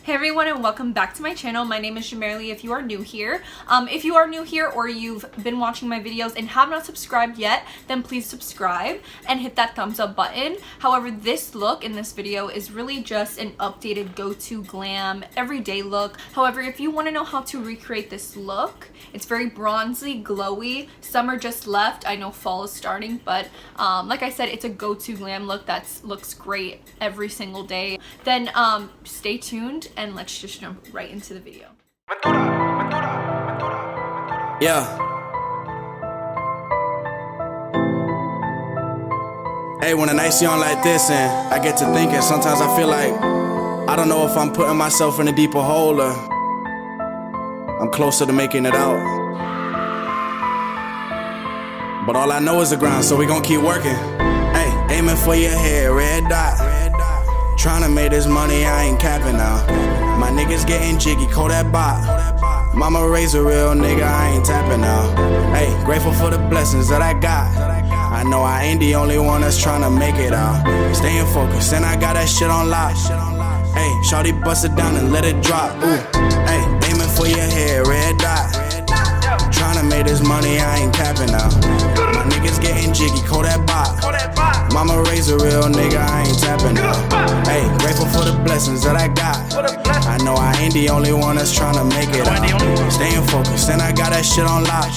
Hey everyone, and welcome back to my channel. My name is Jamerly if you are new here. If you are new here or you've been watching my videos and have not subscribed yet, then please subscribe and hit that thumbs up button. However, this look in this video is really just an updated go-to glam everyday look. However, if you want to know how to recreate this look, it's very bronzy, glowy. Summer just left. I know fall is starting, but like I said, it's a go-to glam look that looks great every single day. Then stay tuned and let's just jump right into the video. Yeah. Hey, when the night's young like this and I get to thinking, sometimes I feel like I don't know if I'm putting myself in a deeper hole or I'm closer to making it out. But all I know is the grind, so we gon' keep working. Hey, aiming for your head, red dot. Tryna make this money, I ain't capping now. My niggas getting jiggy, call that bot. Mama raised a real nigga, I ain't tapping now. Hey, grateful for the blessings that I got. I know I ain't the only one that's tryna make it out. Staying focused, and I got that shit on lock. Hey, shawty bust it down and let it drop. Ooh, hey, aiming for your head, red dot. Tryna make this money, I ain't capping now. My niggas getting jiggy, call that bot. Mama raised a real nigga, I ain't tapping now. Hey, grateful for the blessings that I got. I know I ain't the only one that's tryna make it out. Staying focused, and I got that shit on lock.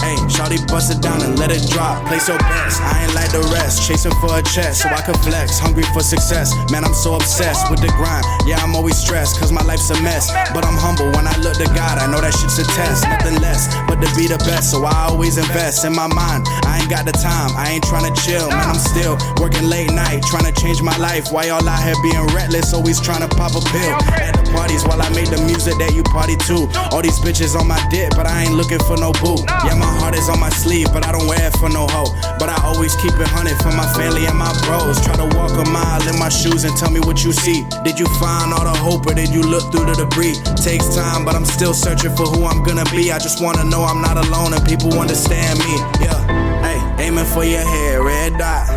Hey, shawty bust it down and let it drop. Place your bets, I ain't like the rest. Chasing for a chest so I can flex. Hungry for success, man, I'm so obsessed with the grind. Yeah, I'm always stressed, cause my life's a mess. But I'm humble when I look to God, I know that shit's a test. Nothing less but to be the best, so I always invest in my mind. I ain't got the time, I ain't tryna chill. Man, I'm still working late night, tryna change my life. Why y'all out here being reckless, always tryna pop a pill? At the parties while I make the music that you party to. All these bitches on my dick, but I ain't looking for no boo. Yeah, my heart is on my sleeve, but I don't wear it for no hoe. But I always keep it 100 for my family and my bros. Try to walk a mile in my shoes and tell me what you see. Did you find all the hope or did you look through the debris? Takes time, but I'm still searching for who I'm gonna be. I just wanna know I'm not alone and people understand me. Yeah, hey, aiming for your head, red dot.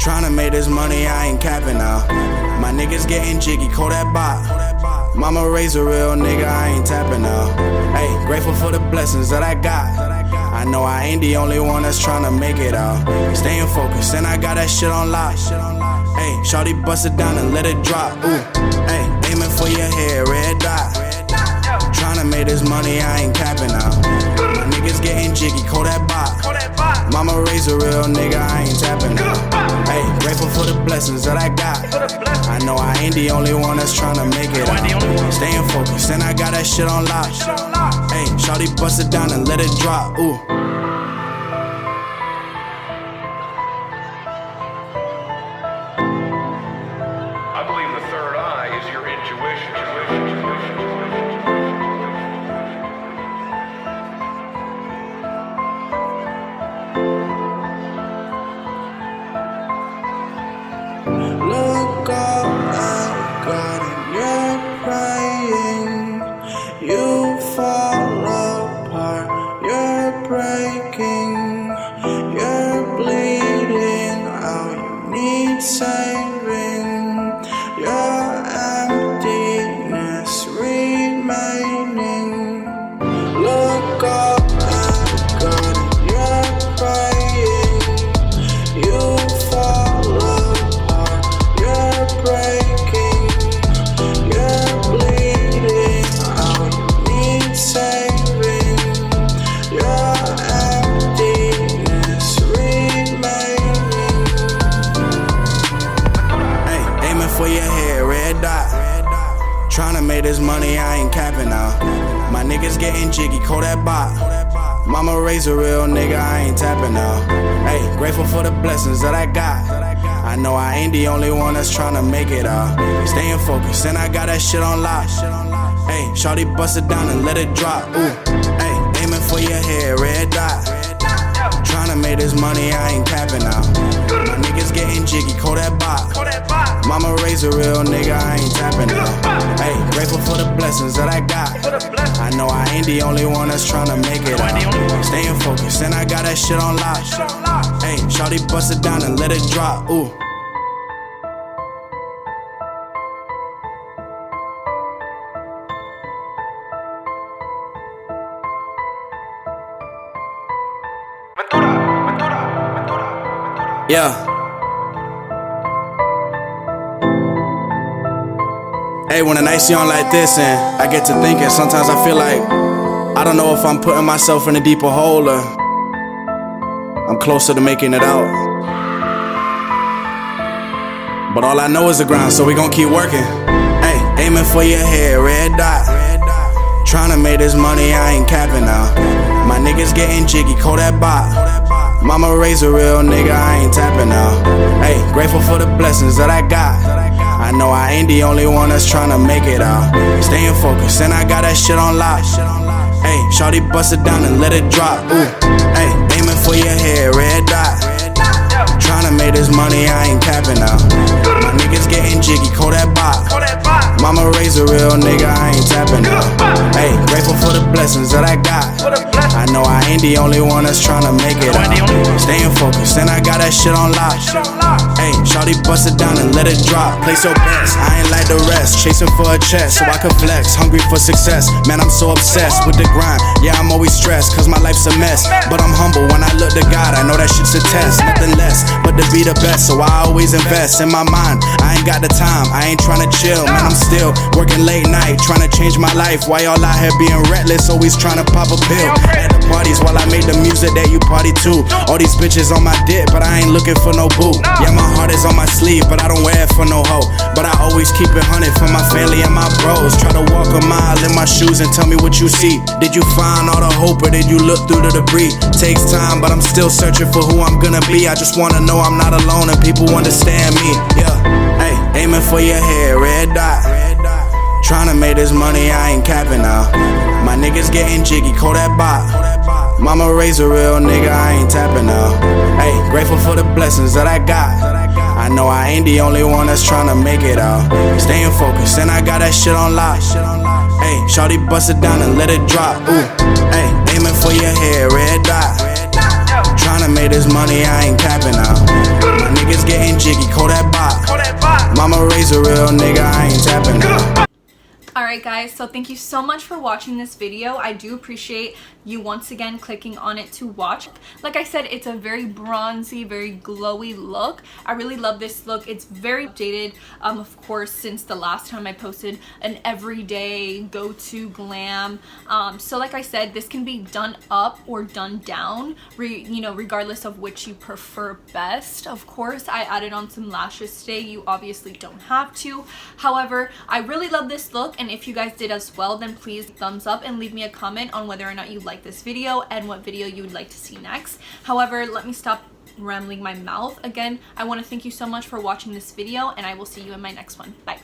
Tryna make this money, I ain't capping now. My niggas getting jiggy, call that bot. Mama raised a real nigga, I ain't tapping now. Hey, grateful for the blessings that I got. I know I ain't the only one that's tryna make it out. Staying focused, and I got that shit on lock. Hey, shawty bust it down and let it drop. Ooh, hey, aiming for your head, red dot. Tryna make this money, I ain't capping now. My niggas getting jiggy, call that bot. Mama raised a real nigga, I ain't tapping now. Hey, grateful for the blessings that I got. I know I ain't the only one that's tryna make it out. Staying focused, and I got that shit on lock. Hey, shawty bust it down and let it drop. Ooh. I believe the third eye is your intuition. Look all I got and you're praying. You fall apart, you're breaking. You're bleeding out, you need saving. Your emptiness remaining. Look all I got and you're praying. You fall apart, you're breaking. You're bleeding out, you need saving. Your emptiness remaining. Hey, aiming for your head, red dot. Tryna make this money, I ain't capping now. My niggas getting jiggy, call that bot. Mama raised a real nigga, I ain't tapping now. Hey, grateful for the blessings that I got. I know I ain't the only one that's tryna make it out. Staying focused, and I got that shit on lock. Hey, shawty bust it down and let it drop. Ooh, hey, aiming for your head, red dot. Tryna make this money, I ain't capping now. My niggas getting jiggy, call that bot. Mama raised a real nigga, I ain't tapping now. Hey, grateful for the blessings that I got. I know I ain't the only one that's tryna make it out. Staying focused, and I got that shit on lock. Hey, shawty bust it down and let it drop. Ooh. Yeah. Hey, when a night see on like this and I get to thinking, sometimes I feel like I don't know if I'm putting myself in a deeper hole or I'm closer to making it out. But all I know is the grind, so we gon' keep working. Hey, aiming for your head, red dot. Tryna make this money, I ain't capping now. My niggas getting jiggy, call that bot. Mama raised a real nigga, I ain't tapping now. Hey, grateful for the blessings that I got. I know I ain't the only one that's tryna make it out. Staying focused, and I got that shit on lock. Hey, shawty bust it down and let it drop. Ooh, hey, aiming for your head, red dot. Tryna make this money, I ain't capping now. My niggas getting jiggy, call that bot. Mama raised a real nigga, I ain't tapping now. Hey, grateful for the blessings that I got. I know I ain't the only one that's tryna make it out. Staying focused, and I got that shit on lock. Hey, shawty bust it down and let it drop. Play so best, I ain't like the rest. Chasing for a chest so I can flex. Hungry for success, man, I'm so obsessed with the grind. Yeah, I'm always stressed, cause my life's a mess. But I'm humble when I look to God, I know that shit's a test. Nothing less but to be the best, so I always invest in my mind. I ain't got the time, I ain't tryna chill, man, I'm still working late night, tryna change my life. Why y'all out here being reckless, always tryna pop a pill? At the parties while I make the music that you party to. All these bitches on my dick, but I ain't looking for no boo. Yeah, my heart is on my sleeve, but I don't wear it for no hoe. But I always keep it 100 for my family and my bros. Try to walk a mile in my shoes and tell me what you see. Did you find all the hope or did you look through the debris? Takes time, but I'm still searching for who I'm gonna be. I just wanna know I'm not alone and people understand me. Yeah, hey, aiming for your head, red dot. Tryna make this money, I ain't capping now. My niggas getting jiggy, call that bot. Mama raised a real nigga, I ain't tapping now. Hey, grateful for the blessings that I got. I know I ain't the only one that's tryna make it out. Staying focused, and I got that shit on lock. Hey, shawty bust it down and let it drop. Ooh, hey, aiming for your head, red dot. Tryna make this money, I ain't capping now. My niggas getting jiggy, call that bot. Mama raised a real nigga, I ain't tapping now. Alright guys, so thank you so much for watching this video. I do appreciate you once again clicking on it to watch. Like I said, it's a very bronzy, very glowy look. I really love this look. It's very updated, of course, since the last time I posted an everyday go-to glam. So like I said, this can be done up or done down, regardless of which you prefer best. Of course, I added on some lashes today. You obviously don't have to. However, I really love this look, and if you guys did as well, then please thumbs up and leave me a comment on whether or not you like this video and what video you would like to see next. However, let me stop rambling my mouth. Again, I want to thank you so much for watching this video, and I will see you in my next one. Bye.